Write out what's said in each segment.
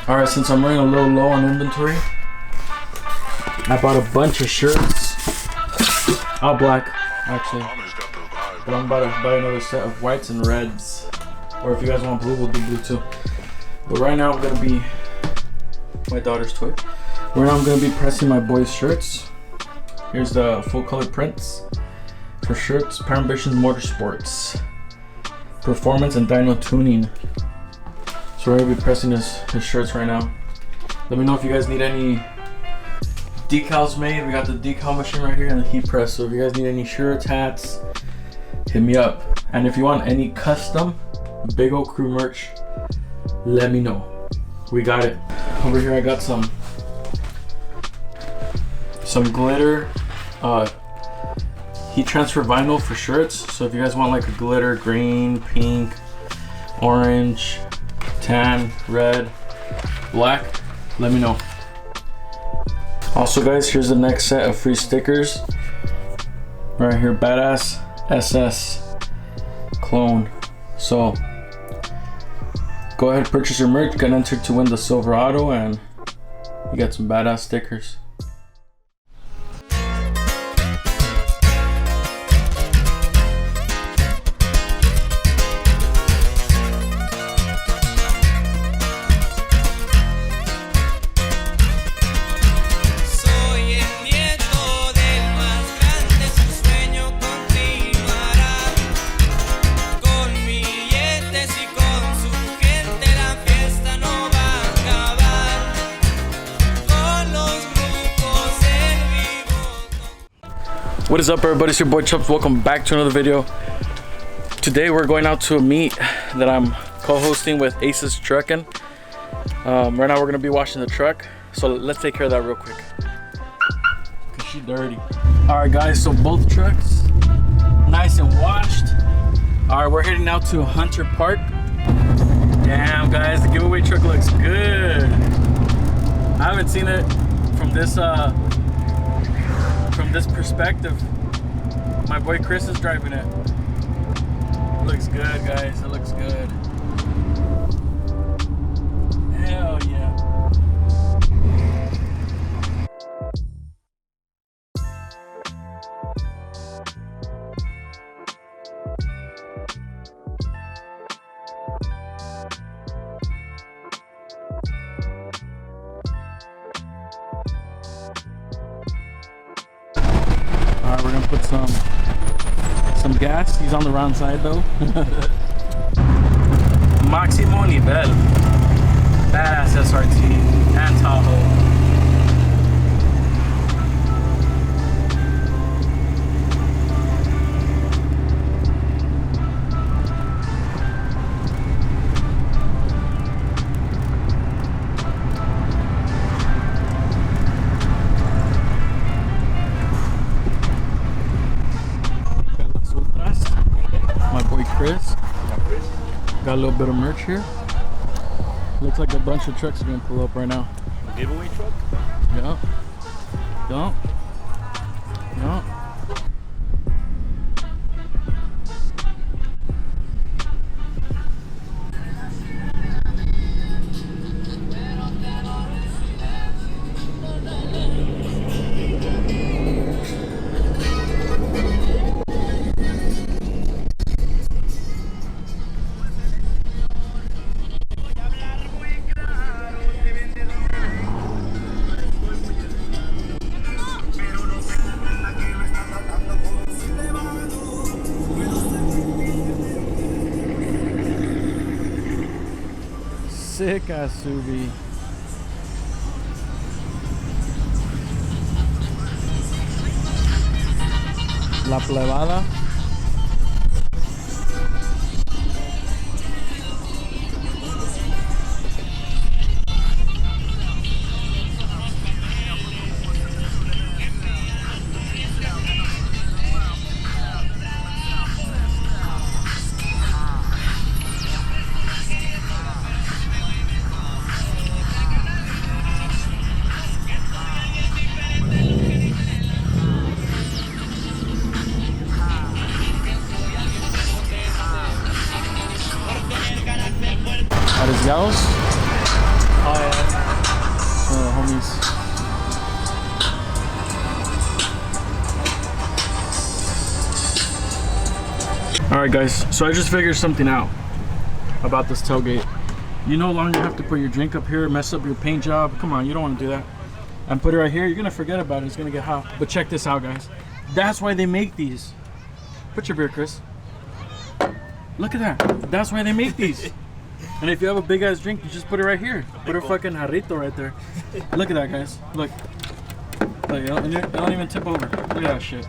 Alright, since I'm running a little low on inventory, I bought a bunch of shirts. All black, actually. But I'm about to buy another set of whites and reds. Or if you guys want blue, we'll do blue too. But right now I'm gonna be my daughter's toy. Right now I'm gonna be pressing my boys' shirts. Here's the full color prints for shirts. Parambitions Motorsports, Performance and Dyno Tuning. So we're gonna be pressing his shirts right now. Let me know if you guys need any decals made. We got the decal machine right here and the heat press. So if you guys need any shirts, hats, hit me up. And if you want any custom Big O Crew merch, let me know. We got it. Over here I got some glitter heat transfer vinyl for shirts. So if you guys want like a glitter green, pink, orange, tan, red, black, let me know. Also guys, here's the next set of free stickers right here. Badass SS clone. So go ahead, purchase your merch, get entered to win the Silverado, and you got some badass stickers. What is up everybody, it's your boy Chubbs. Welcome back to another video. Today we're going out to a meet that I'm co-hosting with Aces Truckin'. Right now we're gonna be washing the truck, so let's take care of that real quick cause she's dirty. Alright guys, so both trucks nice and washed. Alright, we're heading out to Hunter Park. Damn guys, the giveaway truck looks good. I haven't seen it from this perspective. My boy Chris is driving it. Looks good guys, it looks good. Hell yeah. Alright, we're gonna put some gas. He's on the wrong side though. Maximo Nivel. Badass SRT and Tahoe. Chris. Got a little bit of merch here. Looks like a bunch of trucks are gonna pull up right now. A giveaway truck? Yup. Yup. Yup. Sick ass Subi. La Plebada. Oh yeah. One of the homies. Alright guys, so I just figured something out about this tailgate. You no longer have to put your drink up here, mess up your paint job. Come on, you don't want to do that. And put it right here, you're gonna forget about it, it's gonna get hot. But check this out guys. That's why they make these. Put your beer, Chris. Look at that. That's why they make these. And if you have a big ass drink, you just put it right here. Put a fucking jarrito right there. Look at that guys. Look. Look, it don't even tip over. Look at that shit.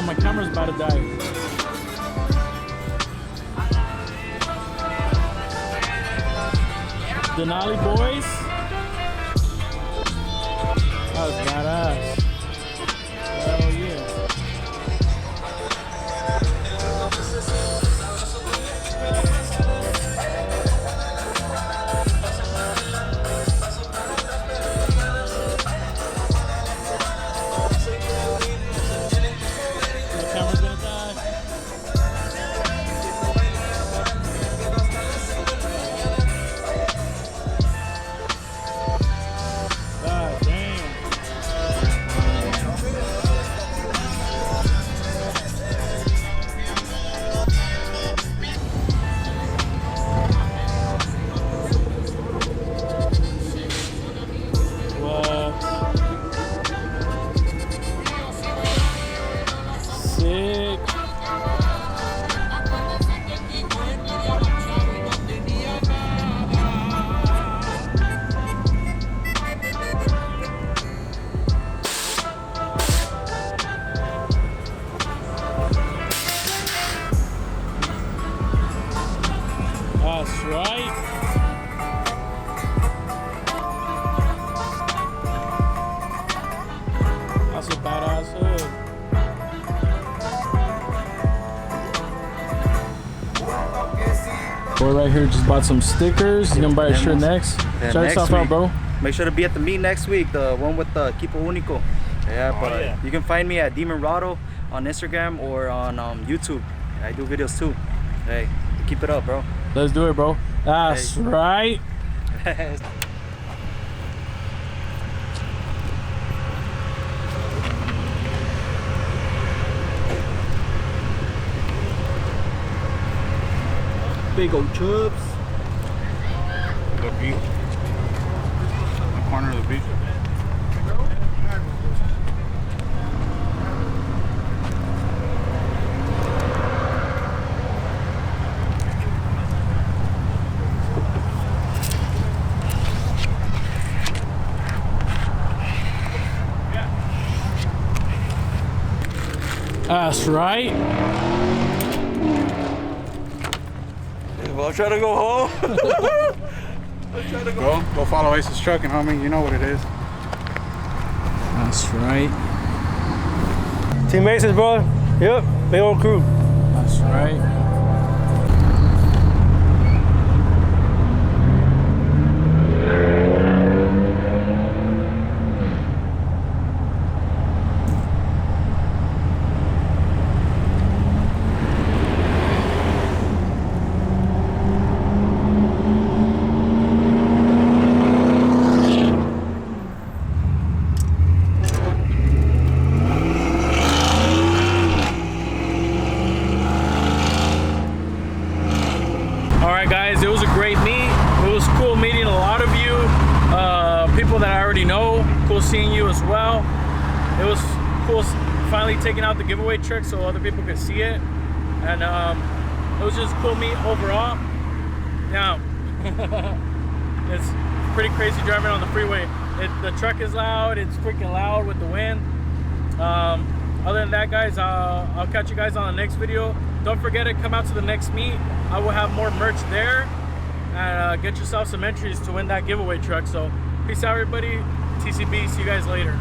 My camera's about to die. Denali boys. That was badass. Hell yeah. That's right. That's a badass hood. Boy right here just bought some stickers. He's gonna buy a shirt next. Yeah, Check yourself out, bro. Make sure to be at the meet next week, the one with the Equipo Único. Yeah, but you can find me at Demon Rado on Instagram or on YouTube. I do videos too. Hey, keep it up, bro. Let's do it, bro. That's right. Big old chubs. The beach. The corner of the beach. That's right. Well, I'm trying to go home. I'm trying to Go follow Ace's trucking, homie. You know what it is. That's right. Team Aces, bro. Yep, big old crew. That's right. cool seeing you as well. It was cool finally taking out the giveaway trick so other people could see it, and it was just a cool meet overall. Now it's pretty crazy driving on the freeway. The truck is loud, it's freaking loud with the wind. Other than that, guys, I'll catch you guys on the next video. Don't forget to come out to the next meet. I will have more merch there, and get yourself some entries to win that giveaway truck. So peace out, everybody. TCB, see you guys later.